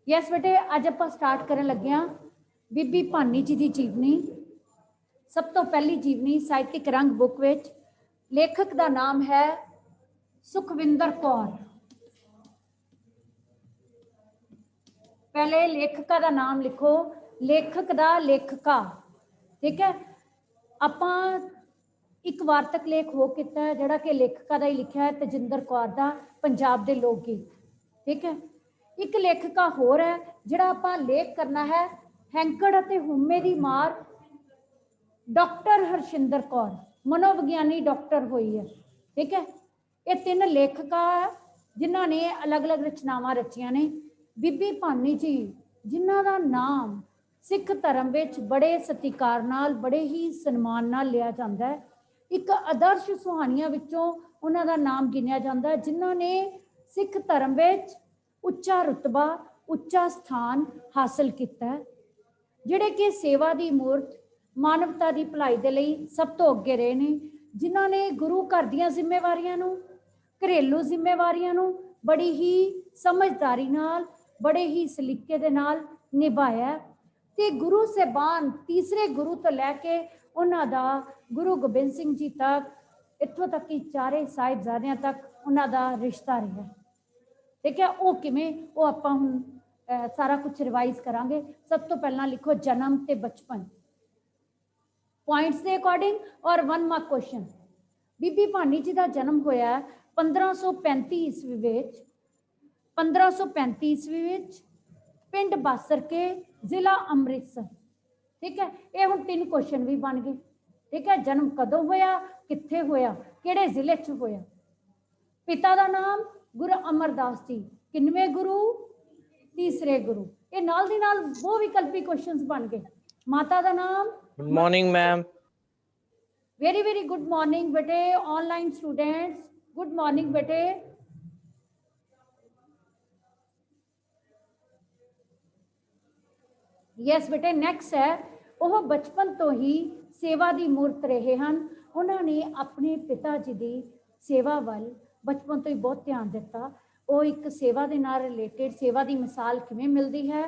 Yes बेटे, अज आप start करन लगे हाँ बीबी भानी जी की जीवनी। सब तो पहली जीवनी साहित्यिक रंग बुक विच लेखक का नाम है सुखविंदर कौर। पहले लेखका का नाम लिखो, लेखक का लेखका, ठीक है। आपां एक वार्तक लेख हो किया है जिहड़ा कि लेखका का ही लिखा है तजिंदर कौर का पंजाब दे लोक गीत, ठीक है। एक लेखका होर है जिहड़ा आपां लेख करना है हैंकड़ अते हुम्मे दी मार डॉक्टर हरशिंदर कौर, मनोविज्ञानी डॉक्टर हुई है, ठीक है। ये तीन लेखका जिन्हों ने अलग अलग रचनावां रचियां ने। बीबी भानी जी जिन्हों का नाम सिख धर्म विच बड़े सत्कार नाल बड़े ही सन्मान नाल लिया जाता है। एक आदर्श सुहानियां विचों उन्हां दा नाम गिनिया जाता है जिन्हों ने सिख धर्म विच उच्चा रुतबा उच्चा स्थान हासिल किया है, जिहड़े कि सेवा की मूर्त मानवता की भलाई दे लई सब तो अगे रहे ने, जिन्हों ने गुरु घर दीयां जिम्मेवारियां नूं घरेलू जिम्मेवारियां नूं बड़ी ही समझदारी नाल बड़े ही सलीके दे नाल निभाया ते गुरु साहबान तीसरे गुरु तो लैके उन्हां दा गुरु गोबिंद सिंह जी तक इत्थों तक कि चारे साहिबजादियां तक उन्हां दा रिश्ता रहा, ठीक है। वो किवें वो आपां हुण सारा कुछ रिवाइज करांगे। सब तो पहला लिखो जन्म ते बचपन पॉइंट्स के अकॉर्डिंग और 1 मार्क क्वेश्चन। बीबी भानी जी का जन्म होया 1535 ईस्वी विच 1535 ईस्वी विच पिंड बासर के जिला अमृतसर, ठीक है। ये हुण 3 क्वेश्चन भी बन गए, ठीक है। जन्म कदों होया, कित्थे होया, किहड़े जिले च होया। पिता का नाम गुरु अमरदास जी, किन्नवें गुरु, तीसरे गुरु। ये नाल दी नाल वो विकल्पी क्वेश्चंस बन गए। माता का नाम, good morning ma'am. Very very good morning बेटे। ऑनलाइन स्टूडेंट्स गुड मॉर्निंग बेटे। यस बेटे, नेक्स्ट है वह बचपन तो ही सेवा की मूर्त रहे हैं। उन्होंने अपने पिता जी की सेवा वाल बचपन तो ही बहुत ध्यान दिता। वो एक सेवा के नाल रिलेटेड सेवा की मिसाल किवें मिलती है,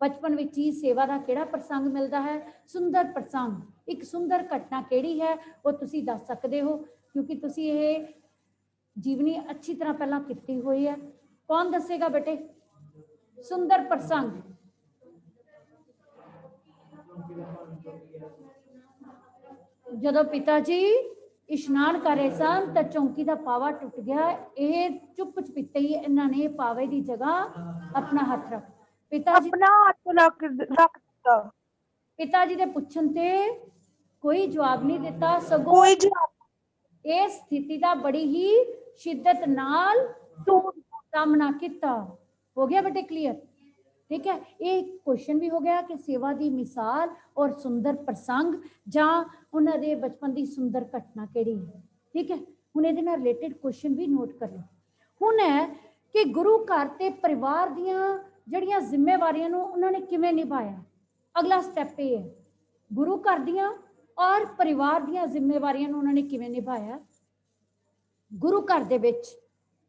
बचपन विच ही सेवा का किहड़ा प्रसंग मिलता है, सुंदर प्रसंग, एक सुंदर घटना किहड़ी है वो तुसी दस सकते हो, क्योंकि तुसी ये जीवनी अच्छी तरह पहला की हुई है। कौन दसेगा बेटे सुंदर प्रसंग? जदों पिता जी इशनान कर रहे सन तो चौंकी का पावा टुट गया। ये चुप चपीते ही इन्होंने पावे की जगह अपना हाथ रख पिता जी के पूछन ते कोई जवाब नहीं दिता, सगों इस स्थिति का बड़ी ही शिद्दत नाल सामना किया। हो गया बेटे क्लियर, ठीक है। एक क्वेश्चन भी हो गया कि सेवा की मिसाल और सुंदर प्रसंग जहाँ उन्होंने बचपन की सुंदर घटना केड़ी है, ठीक है। हुण इहदे नाल रिलेटेड क्वेश्चन भी नोट कर लो। हुण है कि गुरु घर ते परिवार दियां जिहड़ियां जिम्मेवारियां नूं उन्होंने किवें निभाया। अगला स्टैप ये है गुरु घर दियां और परिवार दियां जिम्मेवारियां नूं उन्होंने किवें निभाया। गुरु घर दे विच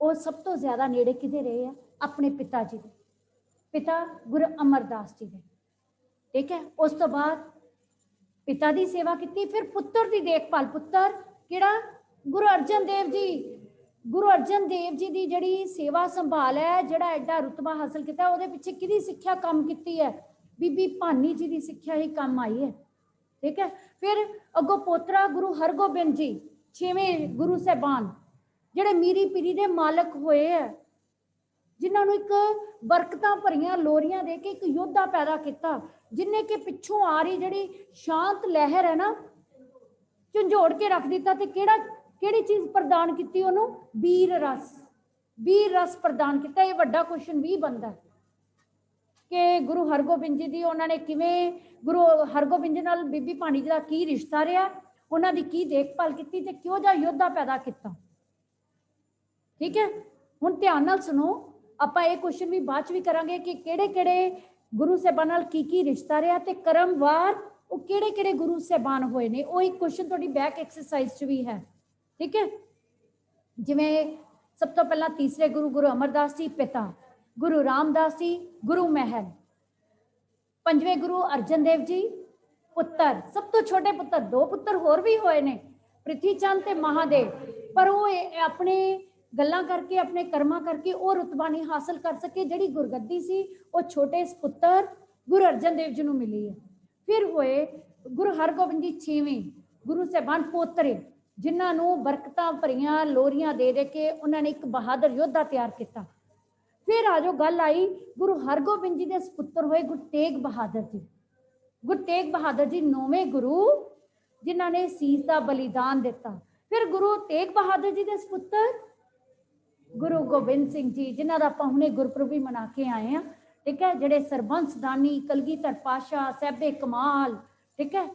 वो सब तो ज्यादा नेड़े किहदे रहे हैं, अपने पिता जी दे, पिता गुरु अमरदास जी ने, ठीक है। उस तो बाद पिता की सेवा की, फिर पुत्र की देखभाल। पुत्र किहड़ा? गुरु अर्जन देव जी। गुरु अर्जन देव जी की जिहड़ी सेवा संभाल है, जिहड़ा एडा रुतबा हासिल किया, उहदे पिछे किहदी सिक्ख्या काम की है? बीबी भानी जी की सिक्ख्या ही काम आई है, ठीक है। फिर अगों पोतरा गुरु हरगोबिंद जी, 6वें गुरु साहबान जिहड़े मीरी पीरी दे मालक होए है, जिन्होंने एक बरकतां भरियां लोरियां दे के एक योद्धा पैदा किया, जिन्हें के पिछों आ रही जिहड़ी शांत लहर है ना झंझोड़ के रख दिता। ते किहड़ी चीज प्रदान की उन्होंने? वीर रस, वीर रस प्रदान किया। ये वड्डा क्वेश्चन भी बनता है कि गुरु हरगोबिंद जी की उन्होंने किवें गुरु हरगोबिंद जी नाल बीबी भानी जी का की रिश्ता रहा, उन्होंने की देखभाल की ते क्यों जा योद्धा पैदा किया, ठीक है। हुण ध्यान नाल सुनो, आपां ये क्वेश्चन भी बाद भी करांगे कि किहड़े-किहड़े गुरु साहबान नाल की रिश्ता रहा ते क्रमवार वो किहड़े-किहड़े गुरु साहबान होए ने। वो एक क्वेश्चन तुहाडी बैक एक्सरसाइज च भी है, ठीक है। जिवें सब तो पहला तीसरे गुरु गुरु अमरदास जी पिता, गुरु रामदास जी गुरु महल, पंजवें गुरु अर्जन देव जी पुत्र, सब तो छोटे पुत्र, दो पुत्र होर भी होए ने पृथ्वी चंद ते महादेव, पर वो अपने गल्लां करके अपने कर्मा करके वो रुतबा नहीं हासिल कर सके। जिहड़ी गुरगद्दी सी वो छोटे पुत्र गुरु अर्जन देव जी नूं मिली है। फिर होए गुरु हरगोबिंद जी छेवें गुरु साहबान पोतरे, जिन्हां नूं बरकतां भरियां लोरियां दे के उन्होंने एक बहादुर योद्धा तैयार किया। फिर आ जो गल आई गुरु हरगोबिंद जी के सपुत्र होए गुरु तेग बहादुर जी। गुरु तेग बहादुर जी नौवें गुरु जिन्हों ने सीस का बलिदान दिता। फिर गुरु तेग बहादुर जी के सपुत्र गुरु गोबिंद सिंह जी, जिन्हों का आपां हुणे गुरपुरब भी मना के आए हैं, ठीक है, जिहड़े सरबंस दानी कलगीधर पातशाह साहिबे कमाल, ठीक है,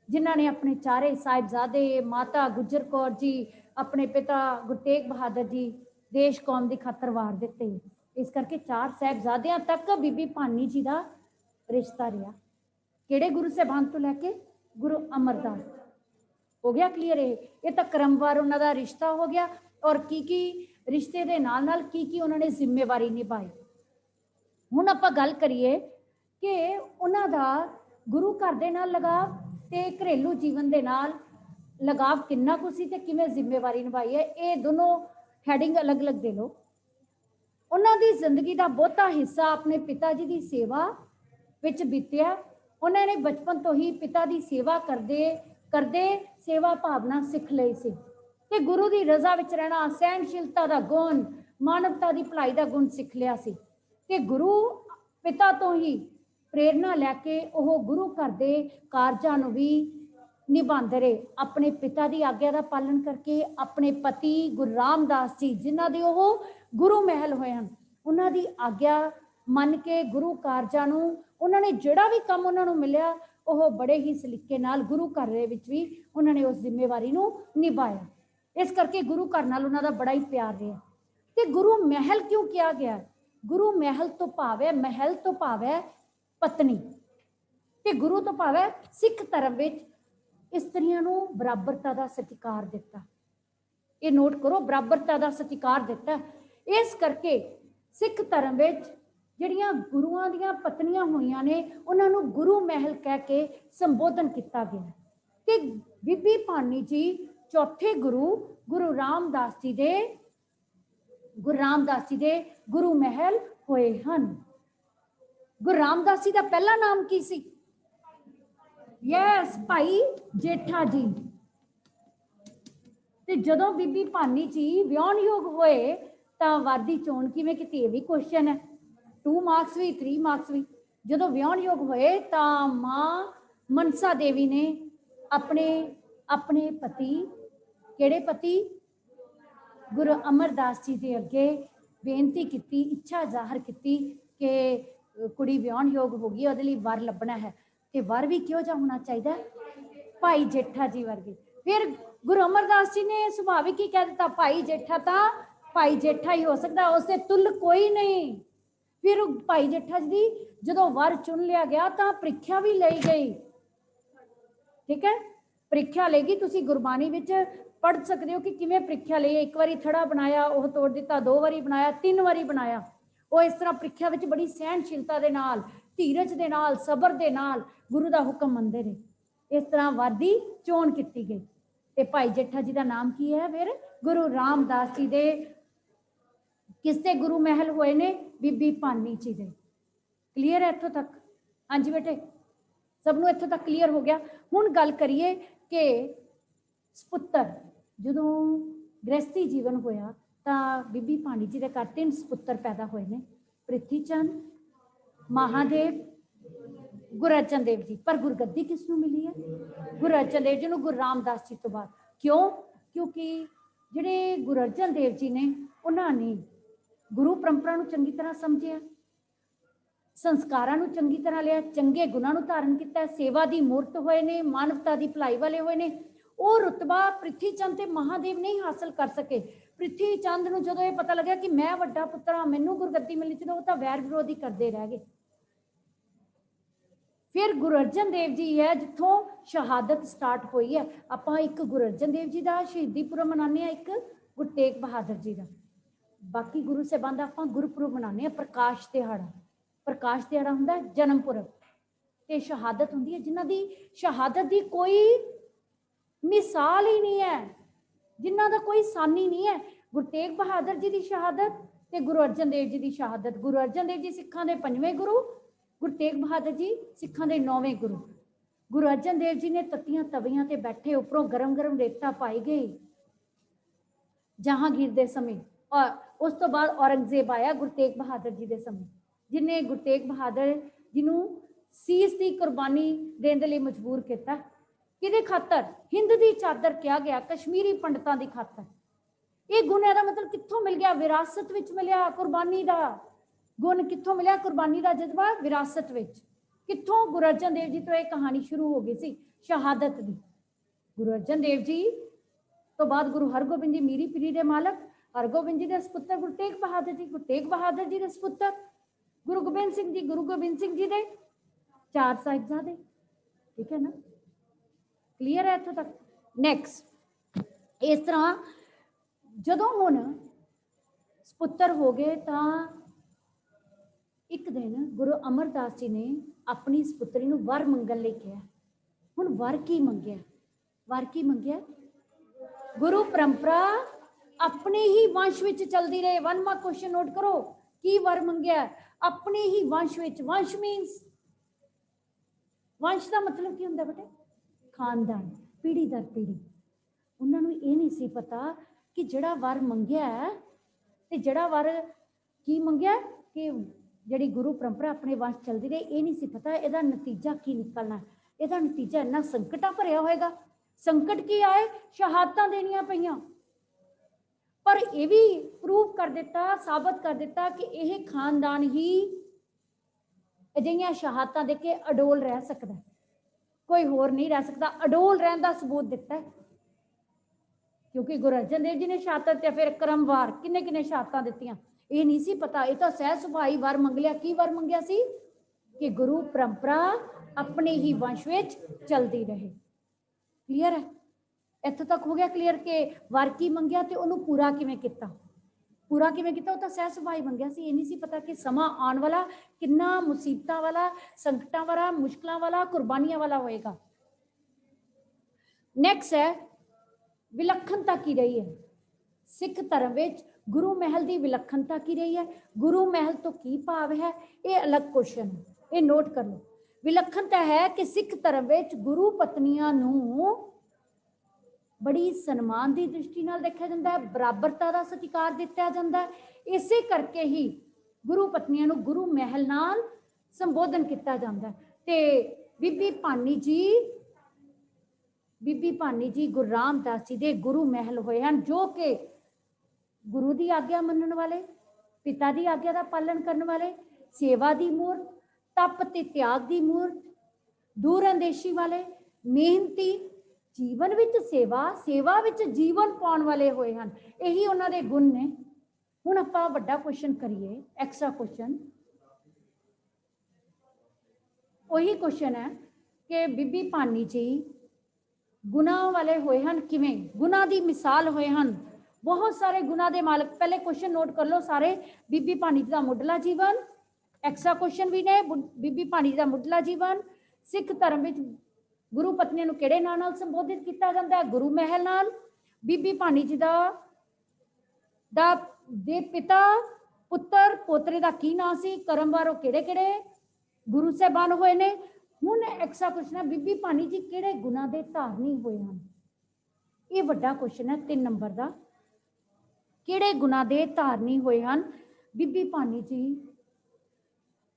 जिन्हों ने अपने चारे साहिबजादे माता गुजर कौर जी, अपने पिता गुरु तेग बहादुर जी देश कौम की खातर वार दिते। इस करके चार साहिबजादियां तक बीबी भानी जी का रिश्ता रहा। किहड़े गुरु साहबान तो लैके गुरु अमरदास। हो गया क्लीयर? ये तो क्रमवार उन्हों का रिश्ता हो गया और की रिश्ते के नाल की उन्होंने जिम्मेवारी निभाई। हुण आपां गल करिए कि उन्हों का गुरु घर दे नाल लगाव ते घरेलू जीवन दे नाल लगाव किन्ना कुछ सी ते किवें जिम्मेवारी निभाई है। ये दोनों हैडिंग अलग अलग दे लो। उन्होंने जिंदगी का बहुता हिस्सा अपने पिता जी की सेवा विच बीतिया। उन्होंने बचपन तो ही पिता की सेवा करते करते सेवा भावना सीख लई सी ते गुरु की रजा विच रहना, सहनशीलता का गुण, मानवता की भलाई का गुण सीख लिया सी ते गुरु पिता तो ही प्रेरणा लैके वह गुरु घर के कारजां नूं भी निभाते रहे। अपने पिता की आग्ञा का पालन करके अपने पति गुरु रामदास जी जिन्हों के वह गुरु महल होए हैं, उन्होंने आग्ञा मन के गुरु कारजां नूं उन्होंने जिहड़ा भी काम उन्होंने मिलिया वह बड़े ही सलीके नाल गुरु घर विच भी उन्होंने उस जिम्मेवारी नूं निभाया। इस करके गुरु घर नाल उन्हों का बड़ा ही प्यार रहा। ते गुरु महल क्यों किया गया? गुरु महल तो भाव है, महल तो भाव है पत्नी, ते गुरु तो भाव है सिख धर्म विच इस्त्रियां नूं बराबरता का सत्कार दिता। ये नोट करो, बराबरता का सत्कार दिता। इस करके सिख धर्म विच जिहड़ियां गुरुआं दीयां पत्नियां होईयां ने उन्हां नूं गुरु महल कह के संबोधन किया गया। ते बीबी भानी जी चौथे गुरु गुरु रामदास जी दे गुरु महल होए हन। गुरु रामदास जी का पहला नाम की सी? यस, भाई जेठा जी। ते जदों बीबी भानी जी विआहण योग होए तां वर दी चोण किवें कीती? ये भी क्वेश्चन है, 2 मार्क्स भी 3 मार्क्स भी। जदों विआहण योग होए तां मां मनसा देवी ने अपने अपने पति, किहड़े पति? गुरु अमरदास जी के अगे बेनती की, इच्छा जाहिर की कि कुड़ी विआहण योग हो गई, उहदे लई वर लभना है कि वर भी क्यों जा होना चाहिए? भाई जेठा जी वर्गे। फिर गुरु अमरदास जी ने सुभाविक ही कह दिता भाई जेठा तो भाई जेठा ही हो सकता, उससे तुल कोई नहीं। फिर भाई जेठा जी जो वर चुन लिया गया तो परीक्षा भी ली गई, ठीक है, परीक्षा लेगी। तुसी गुरबाणी विच पढ़ सकते हो कि किवें परीक्षा ली। एक बारी थड़ा बनाया वह तोड़ दिता, 2 बारी बनाया, 3 बारी बनाया। वो इस तरह परीक्षा विच बड़ी सहनशीलता दे नाल, धीरज दे नाल, सबर दे नाल गुरु का हुक्म मनते रहे। इस तरह वर की चोण की गई। ते भाई जेठा जी का नाम की है? फिर गुरु रामदास जी दे किसते गुरु महल होए ने? बीबी भानी जी दे। क्लीयर है इत्थों तक? हाँ जी बेटे, सबनों इत्थों तक क्लीयर हो गया। हुण गल करिए कि सपुत्र जदों गृहस्थी जीवन होया तां बीबी भानी जी दे घर 3 सपुत्र पैदा होए ने, पृथ्वी चंद, महादेव, गुरु अर्जन देव जी। पर गुरगद्दी किसनों मिली है? गुरु अर्जन देव जी नूं गुरु रामदास जी तो बाद। क्यों? क्योंकि जिहड़े गुरु अर्जन देव जी ने उन्होंने गुरु परंपरा नूं चंगी तरह समझिया, संस्कारां नूं चंगी तरह लिया, चंगे गुणां नूं धारण किया, सेवा की मूर्त होए ने, मानवता की भलाई वाले होए ने। वो रुतबा पृथ्वी चंद ते महादेव नहीं हासिल कर सके। पृथ्वी चंद नूं जदों ये पता लगा कि मैं वड्डा पुत्र हाँ, मैनू गुरगद्दी मिलनी चाहिए, वो तो वैर विरोधी करते रह गए। फिर गुरु अर्जन देव जी है जिथों शहादत स्टार्ट हुई है। आपां एक गुरु अर्जन देव जी का शहीदी पुरब मनाने, एक गुरु तेग बहादुर जी का। बाकी गुरु साहिबान दा आपां गुरपुरब मनाने हैं, प्रकाश दिहाड़ा। प्रकाश दिहाड़ा हुंदा जन्म पुरब ते शहादत हुंदी है जिन्हां दी शहादत दी कोई मिसाल ही नहीं है, जिन्हां दा कोई सानी नहीं है। गुरु तेग बहादुर जी की शहादत ते गुरु अर्जन देव जी की शहादत। गुरु अर्जन देव जी सिखां दे 5वें गुरु, गुरु तेग बहादुर जी सिखां दे 9वें गुरु। गुरु अर्जन देव जी ने तत्तियां तवियां ते बैठे, उपरों गरम गरम रेता पाई गई जहांगीर दे समय, और उस तो बाद औरंगजेब आया गुरु तेग बहादुर जी के समय, जिन्हें गुरु तेग बहादुर जिन्हों सीस की कुर्बानी देने के लिए मजबूर किया। किहदे खातर? हिंद की चादर किया गया, कश्मीरी पंडितां दी खातर। ये गुण का मतलब कित्थों मिल गया? विरासत विच मिलिया। कुर्बानी का गुण कित्थों मिलिया? कुर्बानी का जज्बा विरासत विच। कित्थों? गुरु अर्जन देव जी तो यह कहानी शुरू हो गई सी शहादत की। गुरु अर्जन देव जी तो बाद गुरु हरगोबिंद जी मीरी पीरी के मालक, हरगोबिंद जी के सपुत्र गुरु तेग बहादुर जी, गुरु तेग बहादुर जी के सपुत्र गुरु गोबिंद सिंह जी, गुरु गोबिंद सिंह जी के 4 साहिबजादे। ठीक है ना, क्लीयर है इत्थों तक? नैक्सट, इस तरह जदों हुण सपुत्र हो गए तो एक दिन गुरु अमरदास जी ने अपनी सपुत्री नूं वर मंगण लई कहा। हुण वर की मंगिया? वर की मंगिया? गुरु परंपरा अपने ही वंश विच चलती रहे। 1वां क्वेश्चन नोट करो, की वर मंगिया? अपने ही वंश विच। वंश मीनस, वंश का मतलब की हुंदा बेटे? खानदान, पीढ़ी दर पीढ़ी। उन्होंने ये नहीं सी पता कि जिहड़ा वर मंगिया ते जिहड़ा वर की मंगिया कि जिहड़ी गुरु परंपरा अपने वंश चलती रही, ये नहीं सी पता इहदा नतीजा की निकलना। इहदा नतीजा इन्ना संकटां भरिया होएगा। संकट की आए? शहादतां देनियां पईयां। पर यह भी प्रूव कर दिता, साबित कर दिता कि यह खानदान ही अजिहियां शहादतां दे के अडोल रह सकता है, कोई होर नहीं रह सकता। अडोल रहने का सबूत दिता है, क्योंकि गुरु अर्जन देव जी ने शहादत ते फिर क्रमवार किन्ने किन्ने शहादतां दित्तियां। ये नहीं सी पता, ये तो सहज सुभाई वर मंग लिया। की वर मंगिया सी? कि गुरु परंपरा अपने ही वंश विच चलती रहे। क्लीयर है? इत्थों तक हो गया क्लीयर कि वर की मंगिया ते उन्होंने पूरा किवें किता? पूरा किवें किता? वो तो सहज सुभाई मंगिया सी। ये नहीं सी पता कि समा आने वाला कितना मुसीबतां वाला, संकटां वाला, मुश्किलों वाला, कुर्बानियां वाला होएगा। नैक्सट है विलक्षणता की रही है सिख धर्म विच? गुरु महल की विलक्षणता की रही है? गुरु महल तो की भाव है, ये अलग क्वेश्चन है, ये नोट कर लो। विलक्षणता है कि सिख धर्म विच गुरु पत्नियां नूं बड़ी सन्मान की दृष्टि नाल देखा जाता है, बराबरता का सत्कार दिता जाता है। इसे करके ही गुरु पत्नियां नूं गुरु महल नाल संबोधन किया जाता है। ते बीबी भानी जी गुरु रामदास जी के गुरु महल होए हैं, जो कि गुरु की आग्ञा मनण वाले, पिता की आग्ञा का पालन करने वाले, सेवा की मूर्त, तप ते त्याग की मूर्त, दूरअंदेशी वाले, मेहनती, जीवन विच सेवा, सेवा विच जीवन पाउण वाले होए हैं। यही उन्हां दे गुण ने। हुण आपां वड्डा क्वेश्चन करिए, एक्स्ट्रा क्वेश्चन। वही क्वेश्चन है कि बीबी भानी जी गुना वाले होए हैं किवें? गुना की मिसाल होए हैं, बहुत सारे गुना के मालक। पहले क्वेश्चन नोट कर लो सारे। बीबी भानी जी का मुढ़ला जीवन, एक्स्ट्रा क्वेश्चन भी ने। बीबी भानी जी का मुढ़ला जीवन, सिख धर्म में गुरु पत्नियां नूं किहड़े नाम नाल संबोधित किया जाता है? गुरु महल नाल। बीबी भानी जी दे पिता, पुत्र, पोतरे का की नाम सी? क्रमवार किहड़े किहड़े गुरु साहबान होए ने? हुण एक्स्ट्रा क्वेश्चन है बीबी भानी जी किहड़े गुना दे धारनी होए हैं? ये वड्डा क्वेश्चन है 3 नंबर का। किहड़े गुना दे धारनी होए हैं बीबी भानी जी?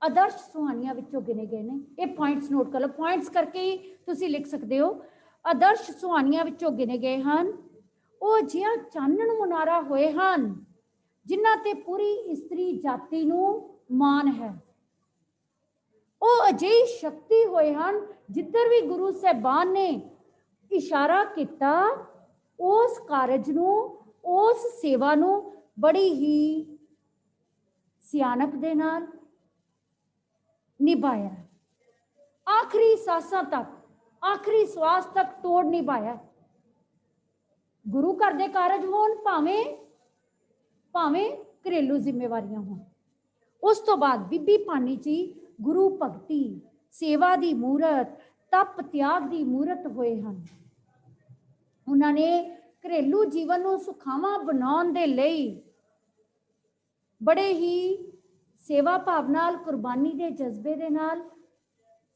आदर्श सुहानियां विचों गिने गए ने। ये पॉइंट्स नोट कर लो, पॉइंट्स करके ही तुसी लिख सकते हो। आदर्श सुहानियां विचों गिने गए हैं वो जिहा चानण मुनारा होए हैं जिन्हां ते पूरी इस्त्री जाति नूं मान है। वो अजिही शक्ति होए हैं जिधर भी गुरु साहबान ने इशारा किया उस कारज नूं, उस सेवा नूं बड़ी ही सियाणप दे नाल निभाया। आखिरी सांसां तक, आखिरी श्वास तक तोड़ निभाया। गुरु घर दे कारज होण भावें घरेलू जिम्मेवारियां होण। उस तो बाद बीबी भानी जी गुरु भगती, सेवा की मूरत, तप त्याग की मूरत होए हैं। उन्होंने घरेलू जीवन को सुखावा बनाने दे लई बड़े ही सेवा भाव नाल, कुर्बानी के जज्बे दे नाल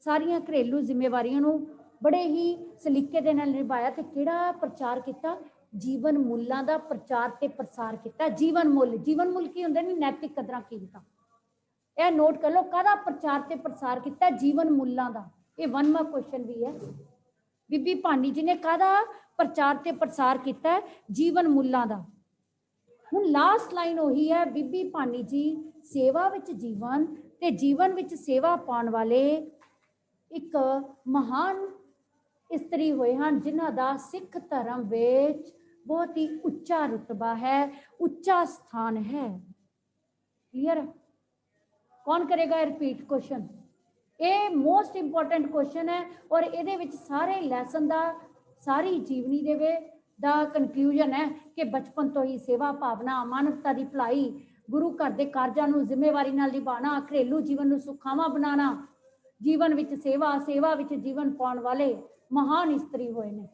सारियां घरेलू जिम्मेवारियां नूं बड़े ही सलीके दे नाल निभाया ते किहड़ा प्रचार किया? जीवन मुल्लां दा प्रचार ते प्रसार किया। जीवन मुल की हुंदे ने? नैतिक कदरां कीमतां। यह नोट कर लो, काहदा प्रचार ते प्रसार किया? जीवन मुल्लां दा। ये 1वां क्वेश्चन भी है। बीबी भानी जी ने काहदा प्रचार ते प्रसार किया? जीवन मुल्लां दा। हुण लास्ट लाइन उही है, बीबी भानी जी सेवा विच जीवन ते जीवन विच सेवा पाउण वाले एक महान इस्त्री होए हैं, जिन्हां दा सिख धर्म विच बहुत ही उच्चा रुतबा है, उच्चा स्थान है। क्लियर? कौन करेगा रिपीट क्वेश्चन? ये मोस्ट इंपोर्टेंट क्वेश्चन है और ये सारे लैसन का, सारी जीवनी दे दा कनक्लूजन है कि बचपन तो ही सेवा भावना, मानवता की भलाई, गुरु घर के कारजां नूं जिम्मेवारी नाल निभाना, घरेलू जीवन नूं सुखावा बनाना, जीवन विच सेवा, सेवा विच जीवन पाउण वाले महान इस्त्री होए ने।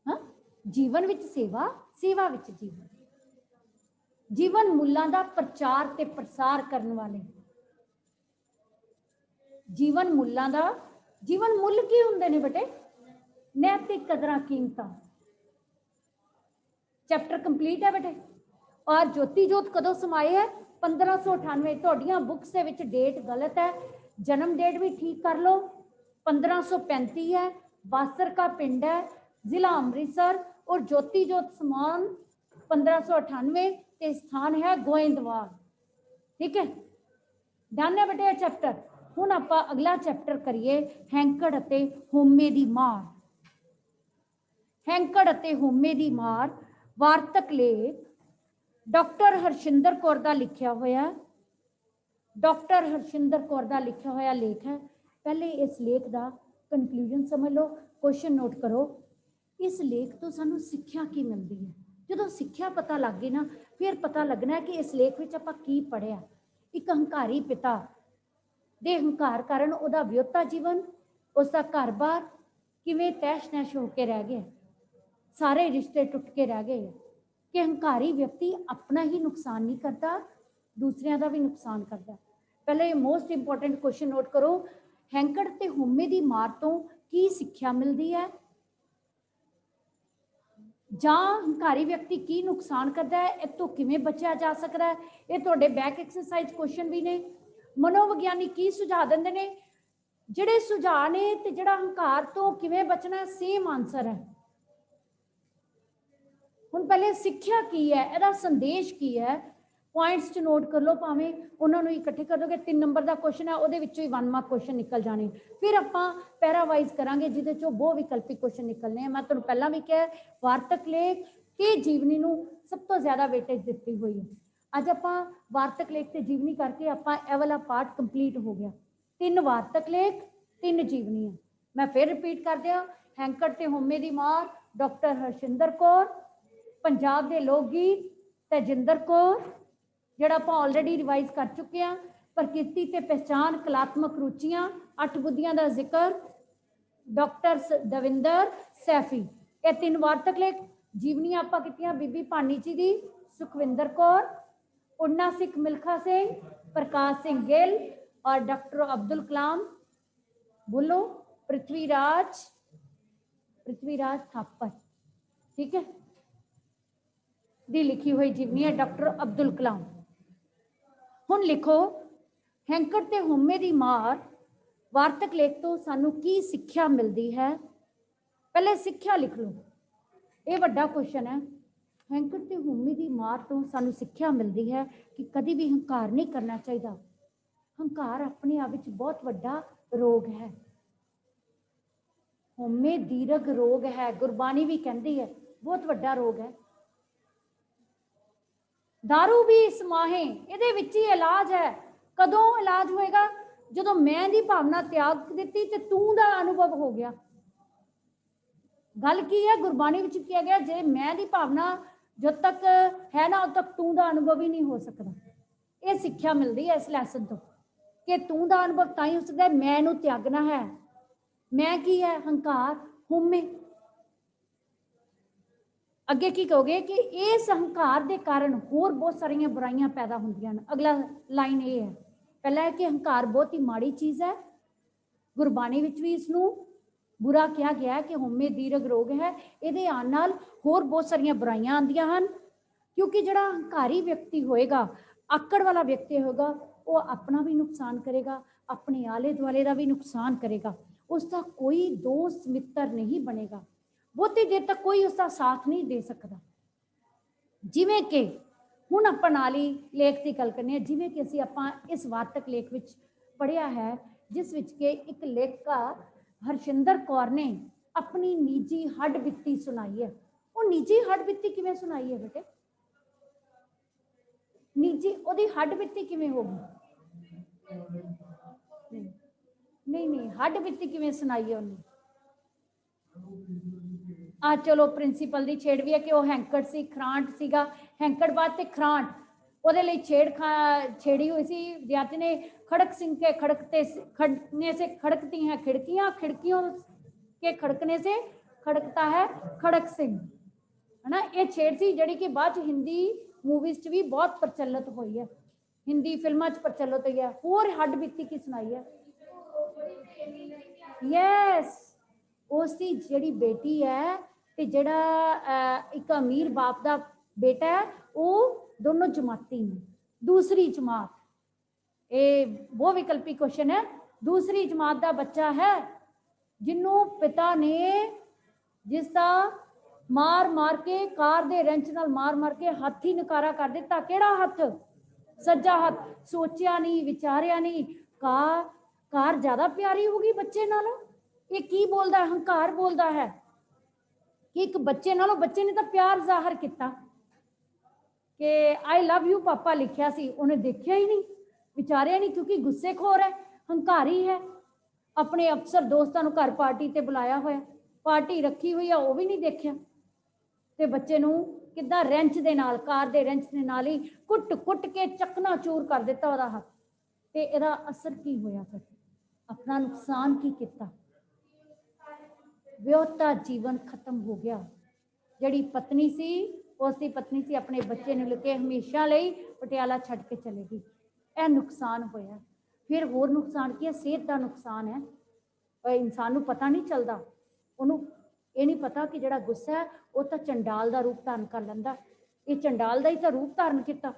हाँ, जीवन विच सेवा, सेवा विच जीवन, जीवन मुल्लां दा प्रचार ते प्रसार करने वाले। जीवन मुल्लां दा, जीवन मुल की हुंदे ने बेटे? नैतिक कदरां कीमतां। चैप्टर कंप्लीट है बेटे। और ज्योति जोत कदों समाए है? 1598। तुहाडियां बुक्स दे विच डेट गलत है, जन्म डेट भी ठीक कर लो। 1535 है, बासर का पिंड है, जिला अमृतसर, और ज्योति जोत समान 1598 ते स्थान है गोइंदवाल। ठीक है, डन है बेटे चैप्टर। हुण आपां अगला चैप्टर करिए, हैंकड़ अते होमे दी मार। हैंकड़ अते होमे दी मार वार्तक लेख डॉक्टर हरशिंदर कौर दा लिखिया होया, डॉक्टर हरशिंदर कौर दा लिखिया होया लेख है। पहले इस लेख दा कनक्लूजन समझ लो, क्वेश्चन नोट करो। इस लेख तो सानू सिक्ख्या की मिलती है? जो सिक्ख्या पता लग गई ना, फिर पता लगना है कि इस लेख में आपां की पढ़िया। एक हंकारी पिता दे हंकार कारण उहदा वियोता जीवन, उसका घर बार किवें तैश नैश होकर रह गया, सारे रिश्ते टुट के रह गए। कि हंकारी व्यक्ति अपना ही नुकसान नहीं करता, दूसरिਆਂ का भी नुकसान करता। पहले मोस्ट इंपोर्टेंट क्वेश्चन नोट करो, हैंकड़ ते होमे दी मार तो की सिक्ख्या मिलती है, जां हंकारी व्यक्ति की नुकसान करता है, इस तो किवें बचा जा सकता है। ये तुहाडे बैक एक्सरसाइज क्वेश्चन भी ने। मनोविग्यानी की सुझाव देंदे ने? जिहड़े सुझाव ने ते जिहड़ा हंकार तो किवें बचना, सेम आंसर है। हुण पहले सिक्ख्या की है, इहदा संदेश की है, पॉइंट्स च नोट कर लो, भावें उन्होंने इकट्ठे कर दोगे। 3 नंबर का क्वेश्चन है, उहदे विचों ही 1वां क्वेश्चन निकल जाने। फिर आपां पैरा वाइज करांगे, जिहदे चों बहु विकल्पी क्वेश्चन निकलने हैं। मैं तुहानूं पहलां भी कहा, वार्तक लेख ते जीवनी नूं सब तो ज़्यादा वेटेज दित्ती हुई है। अज आपां वार्तक लेख ते जीवनी करके आपां इह वाला पार्ट कंप्लीट हो गया। 3 वार्तक लेख, 3 जीवनियां। मैं फिर रिपीट कर दिया, हैंकड़ ते होमे दी मार डॉक्टर हरशिंदर कौर, पंजाब दे लोक गीत तेजिंदर कौर, जिहड़ा आपां ऑलरेडी रिवाइज कर चुके हैं, प्रकृति ते पहचान, कलात्मक रुचियां, 8 बुद्धियां दा जिक्र डॉक्टर दविंदर सैफी। ये 3 वार्तक लेख। जीवनियां आपां कीतियां बीबी भानी जी दी, सुखविंदर कौर, उन्ना सिख मिल्खा सिंह, प्रकाश सिंह गिल और डॉक्टर अब्दुल कलाम। बोलो, पृथ्वीराज थापर। ठीक है, दी लिखी हुई जीवनी है डॉक्टर अब्दुल कलाम। हुण लिखो, हैंकड़ ते होमे दी मार वार्तक लेख तो सानू की सिक्ख्या मिलती है? पहले सिक्ख्या लिख लो, ये वड्डा क्वेश्चन है। हैंकड़ ते होमे दी मार तो सानू सिक्ख्या मिलती है कि कभी भी हंकार नहीं करना चाहिए। हंकार अपने आप में बहुत वड्डा रोग है। होमे दीर्घ रोग है, गुरबाणी भी कहती है बहुत वड्डा रोग है। दारू भी समाहे, इहदे विच ही इलाज है। कदों इलाज होएगा? जदों मैं दी भावना त्याग दित्ती ते तू दा अनुभव हो गया। गल की है गुरबाणी विच किया गया, जे मैं दी भावना जब तक है ना उद तक तू दा अनुभव ही नहीं हो सकता। ये सिक्ख्या मिलती है इस लैसन तो कि तू दा अनुभव तां ही हो सकता है, मैं नूं त्यागना है। मैं की है हंकार हुमे। अगे की कहोगे कि इस हंकार के कारण होर बहुत सारिया बुराइयां पैदा होंदियां ने। अगला लाइन ये है, पहला है कि हंकार बहुत ही माड़ी चीज़ है। गुरबाणी विच भी इसनूं बुरा कहा गया है कि होमे दीर्घ रोग है। ये आने नाल होर बहुत सारिया बुराइयां आंदियां हन, क्योंकि जिहड़ा हंकारी व्यक्ति होएगा, आकड़ वाला व्यक्ति होगा, वो अपना भी नुकसान करेगा, अपने आले दुआले का भी नुकसान करेगा। उसका कोई दोस्त मित्र नहीं बनेगा, बहुती देर तक कोई उसका साथ नहीं दे सकता। जिवें कि हुण आपां नाल ही लेख की गल करनी है, जिवें कि असीं आपां इस वार्तक लेख विच पढ़िया है, जिस विच के एक लेखिका हरशिंदर कौर ने अपनी निजी हड बीती सुनाई है। वो निजी हड बीती किवें सुनाई है बेटे? निजी ओदी हड बीती किवें होगी? नहीं नहीं, हड बीती किवें सुनाई है उन्हें? आ चलो प्रिंसीपल की छेड़ भी है कि वह हैंकड़ सी, खरांट सीगा, हैंकड़ बाद ते खरांट ਉਹਦੇ ਲਈ छेड़ी हुई सी। विद्यार्थी ने खड़क सिंह के खड़कने से खड़कती हैं खिड़कियां, खिड़कियों के खड़कने से खड़कता है खड़क सिंह, है ना। ये छेड़ सी जी कि बाद हिंदी मूवीज च भी बहुत प्रचलित हुई है, हिंदी फिल्मां च प्रचलित हुई है। होर हड बीती की सुनाई है? यस, उसकी जिहड़ी बेटी है ते जिहड़ा एक अमीर बाप का बेटा है, वो दोनों जमाती ने। दूसरी जमात, ये बहुत विकल्पी क्वेश्चन है। दूसरी जमात का बच्चा है जिन्हों पिता ने जिसका मार मार के कार दे रेंच नाल मार मार के हाथ ही नकारा कर दिता। केड़ा हथ? सज्जा हाथ। सोचिया नहीं, विचारिया नहीं, कार ज्यादा प्यारी होगी बच्चे नालों। ये की बोलता है? हंकार बोलता है कि एक बच्चे नालों, बच्चे ने तो प्यार जाहिर किया कि आई लव यू पापा लिखिया सी, उन्हें देखिया ही नहीं, विचारिया नहीं, क्योंकि गुस्सेखोर है, हंकारी है। अपने अफसर दोस्तों घर पार्टी ते बुलाया होया, पार्टी रखी हुई है, वो भी नहीं देखिया, ते बच्चे नूं किद्दां रेंच दे नाल, कार दे रेंच दे नाल ही कुट कुट के चकना चूर कर दिता ओहदा हाथ। ते इहदा असर की होया? फिर अपना नुकसान की किया? विआहता जीवन खत्म हो गया। जिहड़ी पत्नी सी, उसकी पत्नी सी अपने बच्चे ने लेके हमेशा लई पटियाला छड्ड के चले गई। यह नुकसान होया। फिर होर नुकसान की है? सेहत का नुकसान है। इंसान नूं पता नहीं चलता, उन्हों ये नहीं पता कि जिहड़ा गुस्सा है वो तो चंडाल का रूप धारण कर लैंदा। ये चंडाल का ही तो रूप धारण किया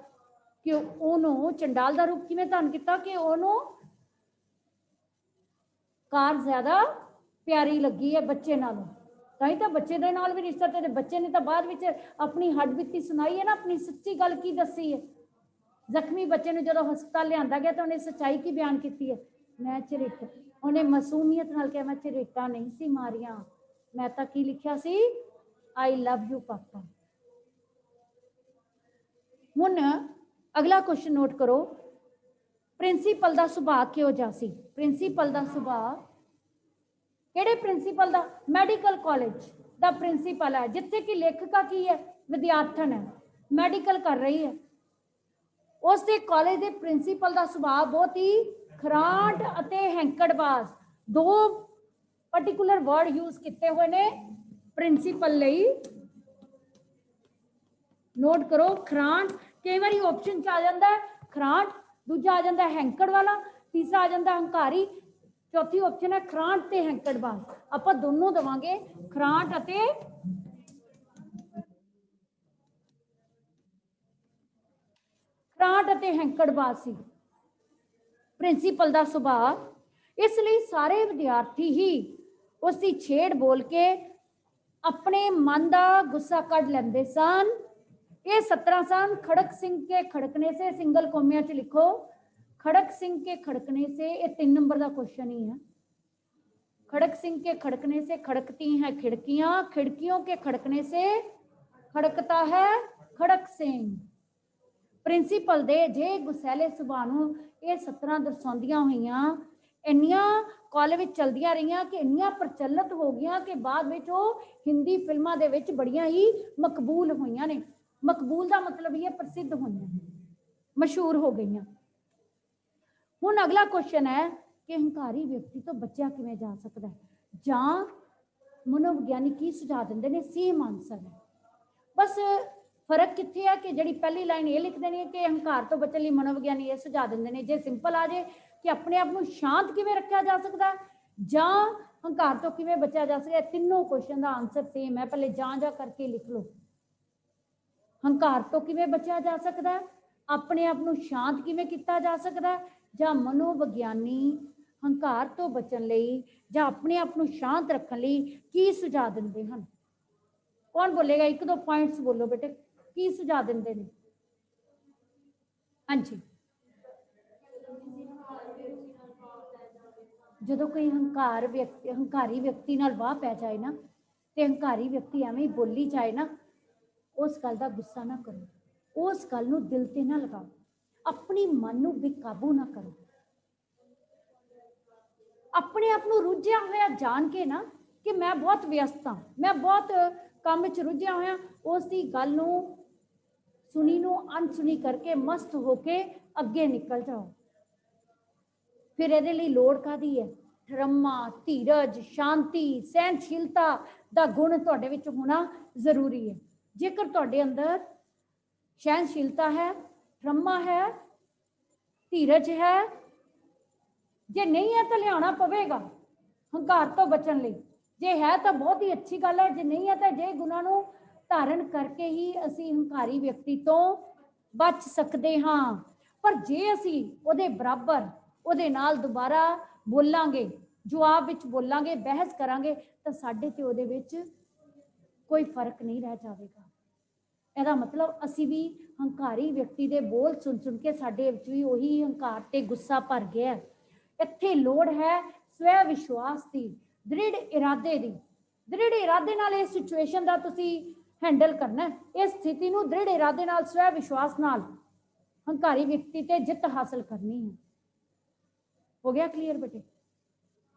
कि उन्होंने चंडाल का रूप किवें धारण किया कि उन्होंने कार ज्यादा प्यारी लगी है बच्चे नालों, तां ही तो बच्चे दे नाल भी रिश्ता। तेरे बच्चे ने तो बाद विच अपनी हड बीती सुनाई है ना, अपनी सच्ची गल की दसी है। जख्मी बच्चे ने जो हस्पताल लिया गया तो उन्हें सच्चाई की बयान की है? मैं झरेटा, उन्हें मासूमियत नाल कहा, मैं झरेटा नहीं सी मारिया, मैं तो की लिखिया सी, आई लव यू पापा। हुण अगला क्वेश्चन नोट करो, प्रिंसीपल का सुभाव किहो जिहा सी? प्रिंसीपल का सुभाव किहड़े प्रिंसीपल का? मैडिकल कॉलेज का प्रिंसीपल है, जिथे कि लेखिका की है? विद्यार्थन है, मैडिकल कर रही है। उसके कॉलेज के प्रिंसीपल का सुभाव बहुत ही खराट अते हैंकड़बाज, दो पर्टिकुलर वर्ड यूज किए हुए ने प्रिंसीपल लई। नोट करो, खराट कई बार ऑप्शन च आ जाता है खराट, दूजा आ जाता है हैंकड़ वाला, तीसरा आ जाता है हंकारी, चौथी ऑप्शन है खराट ते हैंकड़बाज। आप दोनों देवांगे, खराट अते खराट अते हैंकड़बाज सी प्रिंसीपल का सुभाव। इसलिए सारे विद्यार्थी ही उसकी छेड़ बोल के अपने मन का गुस्सा कढ़ लेंदे सन। ये 17 सन। खड़क सिंह के खड़कने से, सिंगल कॉमिया च लिखो, खड़क सिंह के खड़कने से, ये 3 नंबर का क्वेश्चन ही है। खड़क सिंह के खड़कने से खड़कती हैं खिड़कियां, खिड़कियों के खड़कने से खड़कता है खड़क सिंह। प्रिंसीपल दे जे गुस्सैले सुभाव नूं ये 17 दर्शाउंदियां होईयां, ਇੰਨੀਆਂ ਕਾਲਜ ਵਿੱਚ ਚਲਦੀਆਂ ਰਹੀਆਂ ਕਿ ਇੰਨੀਆਂ ਪ੍ਰਚਲਿਤ ਹੋ ਗਈਆਂ ਕਿ ਬਾਅਦ ਵਿੱਚ ਉਹ ਹਿੰਦੀ ਫਿਲਮਾਂ ਦੇ ਵਿੱਚ ਬੜੀਆਂ ਹੀ ਮਕਬੂਲ ਹੋਈਆਂ ਨੇ। ਮਕਬੂਲ ਦਾ ਮਤਲਬ ਇਹ ਪ੍ਰਸਿੱਧ ਹੋਈਆਂ, ਮਸ਼ਹੂਰ ਹੋ ਗਈਆਂ। ਹੁਣ ਅਗਲਾ ਕੁਐਸਚਨ ਹੈ ਕਿ ਹੰਕਾਰੀ ਵਿਅਕਤੀ ਤੋਂ ਬਚਿਆ ਕਿਵੇਂ ਜਾ ਸਕਦਾ ਹੈ, ਜਾਂ ਮਨੋਵਿਗਿਆਨੀ ਕੀ ਸੁਝਾਅ ਦਿੰਦੇ ਨੇ? ਸੇਮ ਆਨਸਰ ਹੈ, ਬਸ ਫਰਕ ਕਿੱਥੇ ਹੈ ਕਿ ਜਿਹੜੀ ਪਹਿਲੀ ਲਾਈਨ ਇਹ ਲਿਖ ਦੇਣੀ ਹੈ ਕਿ ਹੰਕਾਰ ਤੋਂ ਬਚਣ ਲਈ ਮਨੋਵਿਗਿਆਨੀ ਇਹ ਸੁਝਾਅ ਦਿੰਦੇ ਨੇ। ਜੇ ਸਿੰਪਲ ਆ ਜੇ ਕਿ ਆਪਣੇ ਆਪ ਨੂੰ ਸ਼ਾਂਤ ਕਿਵੇਂ ਰੱਖਿਆ ਜਾ ਸਕਦਾ ਜਾਂ ਹੰਕਾਰ ਤੋਂ ਕਿਵੇਂ ਬਚਿਆ ਜਾ ਸਕਦਾ, ਤਿੰਨੋਂ ਕੁਐਸਚਨ ਦਾ ਆਨਸਰ ਸੇਮ ਹੈ। ਪਹਿਲੇ ਜਾਂ ਕਰਕੇ ਲਿਖ ਲਓ। ਹੰਕਾਰ ਤੋਂ ਕਿਵੇਂ ਬਚਿਆ ਜਾ ਸਕਦਾ, ਆਪਣੇ ਆਪ ਨੂੰ ਸ਼ਾਂਤ ਕਿਵੇਂ ਕੀਤਾ ਜਾ ਸਕਦਾ, ਜਾਂ ਮਨੋਵਿਗਿਆਨੀ ਹੰਕਾਰ ਤੋਂ ਬਚਣ ਲਈ ਜਾਂ ਆਪਣੇ ਆਪ ਨੂੰ ਸ਼ਾਂਤ ਰੱਖਣ ਲਈ ਕੀ ਸੁਝਾਅ ਦਿੰਦੇ ਹਨ? ਕੌਣ ਬੋਲੇਗਾ? ਇੱਕ ਦੋ ਪੁਆਇੰਟਸ ਬੋਲੋ ਬੇਟੇ, ਕੀ ਸੁਝਾਅ ਦਿੰਦੇ ਨੇ? ਹਾਂਜੀ, ਜਦੋਂ ਕੋਈ ਹੰਕਾਰੀ ਵਿਅਕਤੀ ਨਾਲ ਵਾਹ ਪੈ ਜਾਏ ਨਾ, ਤੇ ਹੰਕਾਰੀ ਵਿਅਕਤੀ ਐਵੇਂ ਹੀ ਬੋਲੀ ਜਾਏ ਨਾ, ਉਸ ਗੱਲ ਦਾ ਗੁੱਸਾ ਨਾ ਕਰੋ, ਉਸ ਗੱਲ ਨੂੰ ਦਿਲ ਤੇ ਨਾ ਲਗਾਓ, ਆਪਣੀ ਮਨ ਨੂੰ ਬੇਕਾਬੂ ਨਾ ਕਰੋ। ਆਪਣੇ ਆਪ ਨੂੰ ਰੁੱਝਿਆ ਹੋਇਆ ਜਾਣ ਕੇ ਨਾ ਕਿ ਮੈਂ ਬਹੁਤ ਵਿਅਸਤ ਹਾਂ, ਮੈਂ ਬਹੁਤ ਕੰਮ ਵਿੱਚ ਰੁੱਝਿਆ ਹੋਇਆ, ਉਸ ਦੀ ਗੱਲ ਨੂੰ ਸੁਣੀ ਨੂੰ ਅਣਸੁਣੀ ਕਰਕੇ ਮਸਤ ਹੋ ਕੇ ਅੱਗੇ ਨਿਕਲ ਜਾਓ। ਫਿਰ ਇਹਦੇ ਲਈ ਲੋੜ ਕਾਦੀ ਹੈ? ਠਰਮਾ, ਧੀਰਜ, ਸ਼ਾਂਤੀ, ਸਹਿਨਸ਼ੀਲਤਾ ਦਾ ਗੁਣ ਤੁਹਾਡੇ ਵਿੱਚ ਹੋਣਾ ਜ਼ਰੂਰੀ ਹੈ। ਜੇਕਰ ਤੁਹਾਡੇ ਅੰਦਰ ਸਹਿਨਸ਼ੀਲਤਾ ਹੈ, ਠਰਮਾ ਹੈ, ਧੀਰਜ ਹੈ, ਜੇ ਨਹੀਂ ਹੈ ਤਾਂ ਲਿਆਉਣਾ ਪਵੇਗਾ ਹੰਕਾਰ ਤੋਂ ਬਚਣ ਲਈ। ਜੇ ਹੈ ਤਾਂ ਬਹੁਤ ਹੀ ਅੱਛੀ ਗੱਲ ਹੈ, ਜੇ ਨਹੀਂ ਹੈ ਤਾਂ ਜੇ ਗੁਣਾਂ ਨੂੰ ਧਾਰਨ ਕਰਕੇ ਹੀ ਅਸੀਂ ਹੰਕਾਰੀ ਵਿਅਕਤੀ ਤੋਂ ਬਚ ਸਕਦੇ ਹਾਂ। ਪਰ ਜੇ ਅਸੀਂ ਉਹਦੇ ਬਰਾਬਰ ਉਹਦੇ ਨਾਲ ਦੁਬਾਰਾ ਬੋਲਾਂਗੇ, ਜਵਾਬ ਵਿੱਚ ਬੋਲਾਂਗੇ, ਬਹਿਸ ਕਰਾਂਗੇ, ਤਾਂ ਸਾਡੇ ਤੇ ਉਹਦੇ ਵਿੱਚ ਕੋਈ ਫਰਕ ਨਹੀਂ ਰਹਿ ਜਾਵੇਗਾ। ਇਹਦਾ ਮਤਲਬ ਅਸੀਂ ਵੀ ਹੰਕਾਰੀ ਵਿਅਕਤੀ ਦੇ ਬੋਲ ਸੁਣ ਕੇ ਸਾਡੇ ਵਿੱਚ ਵੀ ਉਹੀ ਹੰਕਾਰ ਤੇ ਗੁੱਸਾ ਭਰ ਗਿਆ। ਇੱਥੇ ਲੋੜ ਹੈ ਸਵੈ ਵਿਸ਼ਵਾਸ ਦੀ, ਦ੍ਰਿੜ ਇਰਾਦੇ ਦੀ। ਦ੍ਰਿੜ ਇਰਾਦੇ ਨਾਲ ਇਸ ਸਿਚੁਏਸ਼ਨ ਦਾ ਤੁਸੀਂ ਹੈਂਡਲ ਕਰਨਾ, ਇਸ ਸਥਿਤੀ ਨੂੰ ਦ੍ਰਿੜ ਇਰਾਦੇ ਨਾਲ, ਸਵੈ ਵਿਸ਼ਵਾਸ ਨਾਲ ਹੰਕਾਰੀ ਵਿਅਕਤੀ ਤੇ ਜਿੱਤ ਹਾਸਲ ਕਰਨੀ ਹੈ। ਹੋ ਗਿਆ ਕਲੀਅਰ ਬੇਟੇ?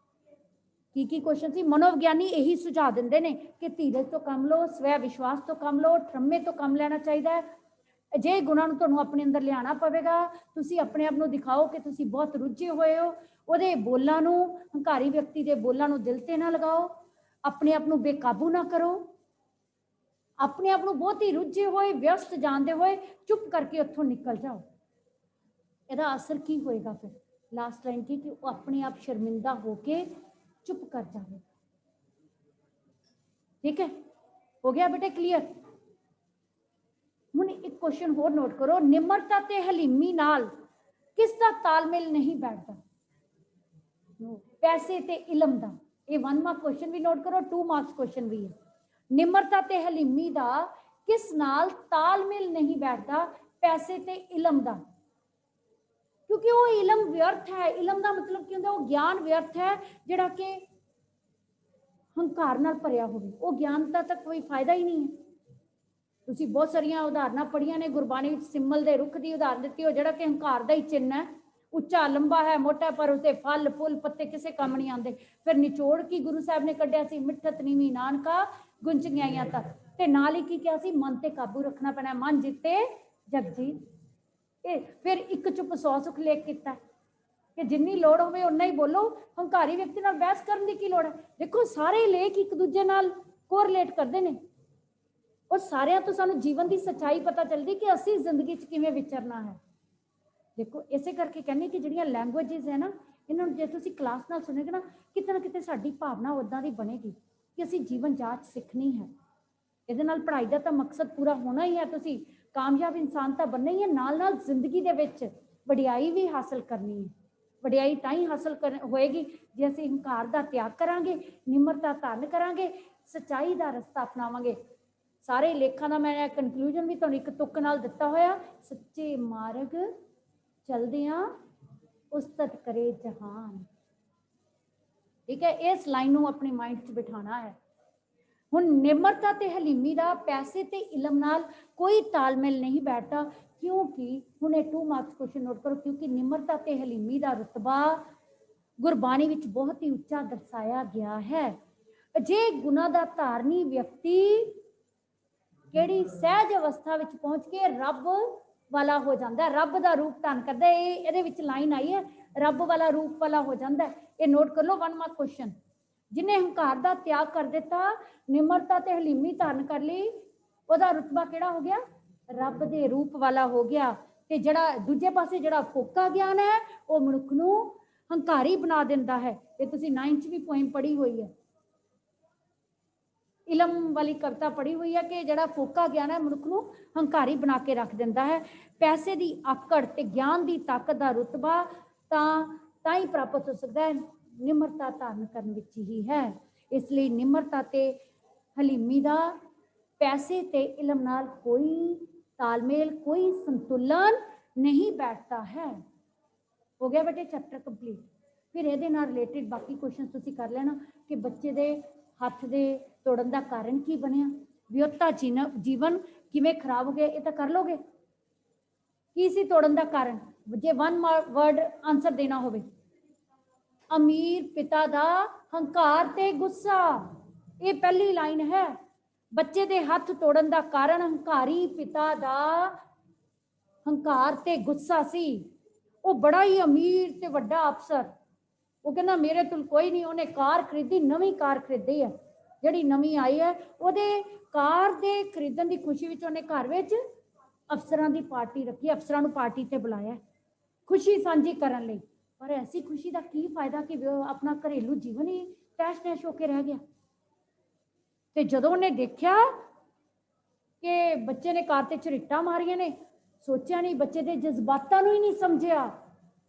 ਕੀ ਕੁਐਸਚਨ ਸੀ? ਮਨੋਵਿਗਿਆਨੀ ਇਹੀ ਸੁਝਾਅ ਦਿੰਦੇ ਨੇ ਕਿ ਧੀਰਜ ਤੋਂ ਕੰਮ ਲਓ, ਸਵੈ ਵਿਸ਼ਵਾਸ ਤੋਂ ਕੰਮ ਲਓ, ਠਰਮੇ ਤੋਂ ਕੰਮ ਲੈਣਾ ਚਾਹੀਦਾ ਹੈ। ਅਜਿਹੇ ਗੁਣਾਂ ਨੂੰ ਤੁਹਾਨੂੰ ਆਪਣੇ ਅੰਦਰ ਲਿਆਉਣਾ ਪਵੇਗਾ। ਤੁਸੀਂ ਆਪਣੇ ਆਪ ਨੂੰ ਦਿਖਾਓ ਕਿ ਤੁਸੀਂ ਬਹੁਤ ਰੁੱਝੇ ਹੋਏ ਹੋ। ਉਹਦੇ ਬੋਲਾਂ ਨੂੰ, ਹੰਕਾਰੀ ਵਿਅਕਤੀ ਦੇ ਬੋਲਾਂ ਨੂੰ ਦਿਲ ਤੇ ਨਾ ਲਗਾਓ, ਆਪਣੇ ਆਪ ਨੂੰ ਬੇਕਾਬੂ ਨਾ ਕਰੋ, ਆਪਣੇ ਆਪ ਨੂੰ ਬਹੁਤ ਹੀ ਰੁੱਝੇ ਹੋਏ, ਵਿਅਸਤ ਜਾਣਦੇ ਹੋਏ ਚੁੱਪ ਕਰਕੇ ਉੱਥੋਂ ਨਿਕਲ ਜਾਓ। ਇਹਦਾ ਅਸਰ ਕੀ ਹੋਏਗਾ ਫਿਰ? ਲਾਸਟ ਲਾਈਨ ਕੀ, ਕਿ ਉਹ ਆਪਣੇ ਆਪ ਸ਼ਰਮਿੰਦਾ ਹੋ ਕੇ ਚੁੱਪ ਕਰ ਜਾਵੇ। ਠੀਕ ਹੈ, ਹੋ ਗਿਆ ਬੇਟੇ ਕਲੀਅਰ? ਹੁਣ ਇੱਕ ਕੁਐਸਚਨ ਹੋਰ ਨੋਟ ਕਰੋ, ਨਿਮਰਤਾ ਤੇ ਹਲੀਮੀ ਨਾਲ ਕਿਸ ਦਾ ਤਾਲਮੇਲ ਨਹੀਂ ਬੈਠਦਾ? ਪੈਸੇ ਤੇ ਇਲਮ ਦਾ। ਇਹ 1 ਮਾਰਕ ਕੁਐਸਚਨ ਵੀ ਨੋਟ ਕਰੋ, 2 ਮਾਰਕਸ ਕੁਐਸਚਨ ਵੀ ਹੈ। ਨਿਮਰਤਾ ਤੇ ਹਲੀਮੀ ਦਾ ਕਿਸ ਨਾਲ ਤਾਲਮੇਲ ਨਹੀਂ ਬੈਠਦਾ? ਪੈਸੇ ਤੇ ਇਲਮ ਦਾ। ਕਿਉਂਕਿ ਉਹ ਇਲਮ ਵਿਅਰਥ ਹੈ। ਇਲਮ ਦਾ ਮਤਲਬ ਕੀ ਹੁੰਦਾ? ਉਹ ਗਿਆਨ ਵਿਅਰਥ ਹੈ ਜਿਹੜਾ ਕਿ ਹੰਕਾਰ ਨਾਲ ਭਰਿਆ ਹੋਵੇ। ਉਹ ਗਿਆਨ ਦਾ ਤਾਂ ਕੋਈ ਫਾਇਦਾ ਹੀ ਨਹੀਂ ਹੈ। ਤੁਸੀਂ ਬਹੁਤ ਸਾਰੀਆਂ ਉਦਾਹਰਨਾਂ ਪੜ੍ਹੀਆਂ ਨੇ ਗੁਰਬਾਣੀ ਵਿੱਚ। ਸਿੰਮਲ ਦੇ ਰੁੱਖ ਦੀ ਉਦਾਹਰਨ ਦਿੱਤੀ, ਉਹ ਜਿਹੜਾ ਕਿ ਹੰਕਾਰ ਦਾ ਹੀ ਚਿੰਨ੍ਹ ਹੈ। ਉੱਚਾ ਲੰਬਾ ਹੈ, ਮੋਟਾ, ਪਰ ਉਸਦੇ ਫਲ ਫੁੱਲ ਪੱਤੇ ਕਿਸੇ ਕੰਮ ਨਹੀਂ ਆਉਂਦੇ। ਫਿਰ ਨਿਚੋੜ ਕੀ ਗੁਰੂ ਸਾਹਿਬ ਨੇ ਕੱਢਿਆ ਸੀ? ਮਿੱਠਤ ਨੀਵੀਂ ਨਾਨਕਾ ਗੁੰਜ ਗਿਆਈਆਂ ਤੱਕ। ਤੇ ਨਾਲ ਹੀ ਕੀ ਕਿਹਾ ਸੀ? ਮਨ ਤੇ ਕਾਬੂ ਰੱਖਣਾ ਪੈਣਾ, ਮਨ ਜਿੱਤੇ ਜਗ ਜੀਤ। ਇਹ ਫਿਰ ਇੱਕ ਚੁੱਪ 100 ਸੁੱਖ ਲੇਖ ਕੀਤਾ ਕਿ ਜਿੰਨੀ ਲੋੜ ਹੋਵੇ ਉਨਾ ਹੀ ਬੋਲੋ। ਹੰਕਾਰੀ ਵਿਅਕਤੀ ਨਾਲ ਬਹਿਸ ਕਰਨ ਦੀ ਕੀ ਲੋੜ ਹੈ? ਦੇਖੋ ਸਾਰੇ ਲੇਖ ਇੱਕ ਦੂਜੇ ਨਾਲ ਕੋਰਿਲੇਟ ਕਰਦੇ ਨੇ। ਉਹ ਸਾਰਿਆਂ ਤੋਂ ਸਾਨੂੰ ਜੀਵਨ ਦੀ ਸੱਚਾਈ ਪਤਾ ਚੱਲਦੀ ਕਿ ਅਸੀਂ ਜ਼ਿੰਦਗੀ 'ਚ ਕਿਵੇਂ ਵਿਚਰਨਾ ਹੈ। ਦੇਖੋ ਇਸੇ ਕਰਕੇ ਕਹਿੰਦੇ ਕਿ ਜਿਹੜੀਆਂ ਲੈਂਗੁਏਜਿਸ ਹੈ ਨਾ, ਇਹਨਾਂ ਨੂੰ ਜੇ ਤੁਸੀਂ ਕਲਾਸ ਨਾਲ ਸੁਣੋਗੇ ਨਾ, ਕਿਤੇ ਨਾ ਕਿਤੇ ਸਾਡੀ ਭਾਵਨਾ ਉੱਦਾਂ ਦੀ ਬਣੇਗੀ ਕਿ ਅਸੀਂ ਜੀਵਨ ਜਾਂਚ ਸਿੱਖਣੀ ਹੈ। ਇਹਦੇ ਨਾਲ ਪੜ੍ਹਾਈ ਦਾ ਤਾਂ ਮਕਸਦ ਪੂਰਾ ਹੋਣਾ ਹੀ ਹੈ। ਤੁਸੀਂ ਕਾਮਯਾਬ ਇਨਸਾਨ ਤਾਂ ਬਣਨਾ ਹੀ ਹੈ, ਨਾਲ ਨਾਲ ਜ਼ਿੰਦਗੀ ਦੇ ਵਿੱਚ ਵਡਿਆਈ ਵੀ ਹਾਸਲ ਕਰਨੀ ਹੈ। ਵਡਿਆਈ ਤਾਂ ਹੀ ਹਾਸਲ ਹੋਏਗੀ ਜੇ ਅਸੀਂ ਹੰਕਾਰ ਦਾ ਤਿਆਗ ਕਰਾਂਗੇ, ਨਿਮਰਤਾ ਧਾਰਨ ਕਰਾਂਗੇ, ਸੱਚਾਈ ਦਾ ਰਸਤਾ ਅਪਣਾਵਾਂਗੇ। ਸਾਰੇ ਲੇਖਾਂ ਦਾ ਮੈਂ ਕਨਕਲੂਜਨ ਵੀ ਤੁਹਾਨੂੰ ਇੱਕ ਤੁੱਕ ਨਾਲ ਦਿੱਤਾ ਹੋਇਆ, ਸੱਚੇ ਮਾਰਗ ਚਲਦਿਆਂ ਉਸਤਤ ਕਰੇ ਜਹਾਨ। ਠੀਕ ਹੈ, ਇਸ ਲਾਈਨ ਨੂੰ ਆਪਣੇ ਮਾਈਂਡ 'ਚ ਬਿਠਾਉਣਾ ਹੈ। ਹੁਣ ਨਿਮਰਤਾ ਤੇ ਹਲੀਮੀ ਦਾ ਪੈਸੇ ਤੇ ਇਲਮ ਨਾਲ ਕੋਈ ਤਾਲਮੇਲ ਨਹੀਂ ਬੈਠਦਾ। ਕਿਉਂਕਿ ਹੁਣ ਇਹ 2 ਮਾਰਕਸ ਕੁਐਸਚਨ ਨੋਟ ਕਰੋ, ਕਿਉਂਕਿ ਨਿਮਰਤਾ ਤੇ ਹਲੀਮੀ ਦਾ ਰੁਤਬਾ ਗੁਰਬਾਣੀ ਵਿੱਚ ਬਹੁਤ ਹੀ ਉੱਚਾ ਦਰਸਾਇਆ ਗਿਆ ਹੈ। ਅਜੇ ਗੁਣਾ ਦਾ ਧਾਰਨੀ ਵਿਅਕਤੀ ਕਿਹੜੀ ਸਹਿਜ ਅਵਸਥਾ ਵਿੱਚ ਪਹੁੰਚ ਕੇ ਰੱਬ ਵਾਲਾ ਹੋ ਜਾਂਦਾ, ਰੱਬ ਦਾ ਰੂਪ ਧਾਰਨ ਕਰਦਾ। ਇਹ ਇਹਦੇ ਵਿੱਚ ਲਾਈਨ ਆਈ ਹੈ, ਰੱਬ ਵਾਲਾ ਰੂਪ ਵਾਲਾ ਹੋ ਜਾਂਦਾ। ਇਹ ਨੋਟ ਕਰ ਲਓ, 1 ਮਾਰਕ ਕੁਐਸਚਨ। ਜਿਹਨੇ ਹੰਕਾਰ ਦਾ ਤਿਆਗ ਕਰ ਦਿੱਤਾ, ਨਿਮਰਤਾ ਤੇ ਹਲੀਮੀ ਧਾਰਨ ਕਰ ਲਈ, ਉਹਦਾ ਰੁਤਬਾ ਕਿਹੜਾ ਹੋ ਗਿਆ? ਰੱਬ ਦੇ ਰੂਪ ਵਾਲਾ ਹੋ ਗਿਆ। ਤੇ ਜਿਹੜਾ ਦੂਜੇ ਪਾਸੇ ਜਿਹੜਾ ਫੋਕਾ ਗਿਆਨ ਹੈ, ਉਹ ਮਨੁੱਖ ਨੂੰ ਹੰਕਾਰੀ ਬਣਾ ਦਿੰਦਾ ਹੈ। ਇਹ ਤੁਸੀਂ 9th ਵੀ ਪੋਇਮ ਪੜ੍ਹੀ ਹੋਈ ਹੈ, ਇਲਮ ਵਾਲੀ ਕਵਿਤਾ ਪੜ੍ਹੀ ਹੋਈ ਹੈ ਕਿ ਜਿਹੜਾ ਫੋਕਾ ਗਿਆਨ ਹੈ ਮਨੁੱਖ ਨੂੰ ਹੰਕਾਰੀ ਬਣਾ ਕੇ ਰੱਖ ਦਿੰਦਾ ਹੈ। ਪੈਸੇ ਦੀ ਆਕੜ ਤੇ ਗਿਆਨ ਦੀ ਤਾਕਤ ਦਾ ਰੁਤਬਾ ਤਾਂ ਹੀ ਪ੍ਰਾਪਤ ਹੋ ਸਕਦਾ ਹੈ ਨਿਮਰਤਾ ਧਾਰਨ ਕਰਨ ਵਿੱਚ ਹੀ ਹੈ। ਇਸ ਲਈ ਨਿਮਰਤਾ ਤੇ ਹਲੀਮੀ ਦਾ ਪੈਸੇ ਤੇ ਇਲਮ ਨਾਲ ਕੋਈ ਤਾਲਮੇਲ, ਕੋਈ ਸੰਤੁਲਨ ਨਹੀਂ ਬੈਠਦਾ ਹੈ। ਹੋ ਗਿਆ ਬੇਟੇ ਚੈਪਟਰ ਕੰਪਲੀਟ। ਫਿਰ ਇਹਦੇ ਨਾਲ ਰਿਲੇਟਡ ਬਾਕੀ ਕੁਐਸਚਨ ਤੁਸੀਂ ਕਰ ਲੈਣਾ ਕਿ ਬੱਚੇ ਦੇ ਹੱਥ ਦੇ ਤੋੜਨ ਦਾ ਕਾਰਨ ਕੀ ਬਣਿਆ, ਵਿਅਕਤਾ ਜੀਵਨ ਕਿਵੇਂ ਖਰਾਬ ਹੋ ਗਿਆ, ਇਹ ਤਾਂ ਕਰ ਲੋਗੇ। ਕੀ ਸੀ ਤੋੜਨ ਦਾ ਕਾਰਨ? ਜੇ 1 ਵਰਡ ਆਨਸਰ ਦੇਣਾ ਹੋਵੇ, ਅਮੀਰ ਪਿਤਾ ਦਾ ਹੰਕਾਰ ਤੇ ਗੁੱਸਾ। ਇਹ ਪਹਿਲੀ ਲਾਈਨ ਹੈ। ਬੱਚੇ ਦੇ ਹੱਥ ਤੋੜਨ ਦਾ ਕਾਰਨ ਹੰਕਾਰੀ ਪਿਤਾ ਦਾ ਹੰਕਾਰ ਤੇ ਗੁੱਸਾ ਸੀ। ਉਹ ਬੜਾ ਹੀ ਅਮੀਰ ਤੇ ਵੱਡਾ ਅਫਸਰ, ਉਹ ਕਹਿੰਦਾ ਮੇਰੇ ਕੋਲ ਕੋਈ ਨਹੀਂ। ਉਹਨੇ ਕਾਰ ਖਰੀਦੀ, ਨਵੀਂ ਕਾਰ ਖਰੀਦੀ ਹੈ, ਜਿਹੜੀ ਨਵੀਂ ਆਈ ਹੈ। ਉਹਦੇ ਕਾਰ ਦੇ ਖਰੀਦਣ ਦੀ ਖੁਸ਼ੀ ਵਿੱਚ ਉਹਨੇ ਘਰ ਵਿੱਚ ਅਫਸਰਾਂ ਦੀ ਪਾਰਟੀ ਰੱਖੀ, ਅਫਸਰਾਂ ਨੂੰ ਪਾਰਟੀ ਤੇ ਬੁਲਾਇਆ ਖੁਸ਼ੀ ਸਾਂਝੀ ਕਰਨ ਲਈ। ਪਰ ਐਸੀ ਖੁਸ਼ੀ ਦਾ ਕੀ ਫਾਇਦਾ ਕਿ ਆਪਣਾ ਘਰੇਲੂ ਜੀਵਨ ਹੀ ਤੈਸ਼ ਨੈਸ਼ ਹੋ ਕੇ ਰਹਿ ਗਿਆ। ਤੇ ਜਦੋਂ ਉਹਨੇ ਦੇਖਿਆ ਕਿ ਬੱਚੇ ਨੇ ਕਾਰ ਤੇ ਝਰੀਟਾਂ ਮਾਰੀਆਂ ਨੇ, ਸੋਚਿਆ ਨਹੀਂ, ਬੱਚੇ ਦੇ ਜਜ਼ਬਾਤਾਂ ਨੂੰ ਹੀ ਨਹੀਂ ਸਮਝਿਆ।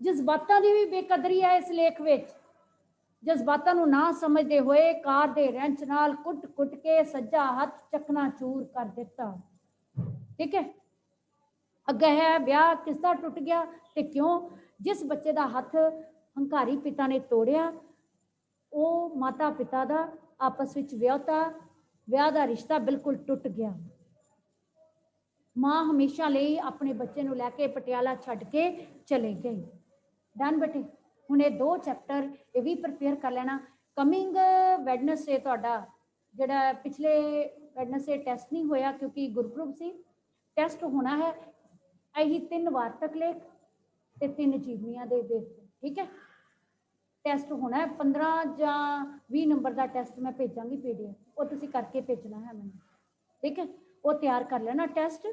ਜਜ਼ਬਾਤਾਂ ਦੀ ਵੀ ਬੇਕਦਰੀ ਹੈ ਇਸ ਲੇਖ ਵਿੱਚ। ਜਜ਼ਬਾਤਾਂ ਨੂੰ ਨਾ ਸਮਝਦੇ ਹੋਏ ਕਾਰ ਦੇ ਰੈਂਚ ਨਾਲ ਕੁੱਟ ਕੇ ਸੱਜਾ ਹੱਥ ਚਕਨਾ ਚੂਰ ਕਰ ਦਿੱਤਾ। ਠੀਕ ਹੈ, ਅੱਗੇ ਹੈ ਵਿਆਹ ਕਿਸ ਦਾ ਟੁੱਟ ਗਿਆ ਤੇ ਕਿਉਂ? ਜਿਸ ਬੱਚੇ ਦਾ ਹੱਥ ਹੰਕਾਰੀ ਪਿਤਾ ਨੇ ਤੋੜਿਆ, ਉਹ ਮਾਤਾ ਪਿਤਾ ਦਾ ਆਪਸ ਵਿੱਚ ਵਿਆਹ ਦਾ ਰਿਸ਼ਤਾ ਬਿਲਕੁਲ ਟੁੱਟ ਗਿਆ। ਮਾਂ ਹਮੇਸ਼ਾ ਲਈ ਆਪਣੇ ਬੱਚੇ ਨੂੰ ਲੈ ਕੇ ਪਟਿਆਲਾ ਛੱਡ ਕੇ ਚਲੇ ਗਈ। ਡਨ ਬੇਟੇ। ਹੁਣ ਇਹ 2 ਚੈਪਟਰ ਇਹ ਵੀ ਪ੍ਰਪੇਅਰ ਕਰ ਲੈਣਾ। ਕਮਿੰਗ ਵੈਡਨਸਡੇ ਤੁਹਾਡਾ ਜਿਹੜਾ ਪਿਛਲੇ ਵੈਡਨਸਡੇ ਟੈਸਟ ਨਹੀਂ ਹੋਇਆ ਕਿਉਂਕਿ ਗੁਰਪੁਰਬ ਸੀ, ਟੈਸਟ ਹੋਣਾ ਹੈ। ਇਹੀ 3 ਵਾਰਤਕ ਲੇਖ ਤੇ 3 ਜੀਵਨੀਆਂ ਦੇ ਬੇਸ ਤੇ। ਠੀਕ ਹੈ, ਟੈਸਟ ਹੋਣਾ ਹੈ 15 ਜਾਂ 20 ਨੰਬਰ ਦਾ ਟੈਸਟ ਮੈਂ ਭੇਜਾਂਗੀ PDF, ਉਹ ਤੁਸੀਂ ਕਰਕੇ ਭੇਜਣਾ ਹੈ ਮੈਨੂੰ। ਠੀਕ ਹੈ, ਉਹ ਤਿਆਰ ਕਰ ਲੈਣਾ ਟੈਸਟ।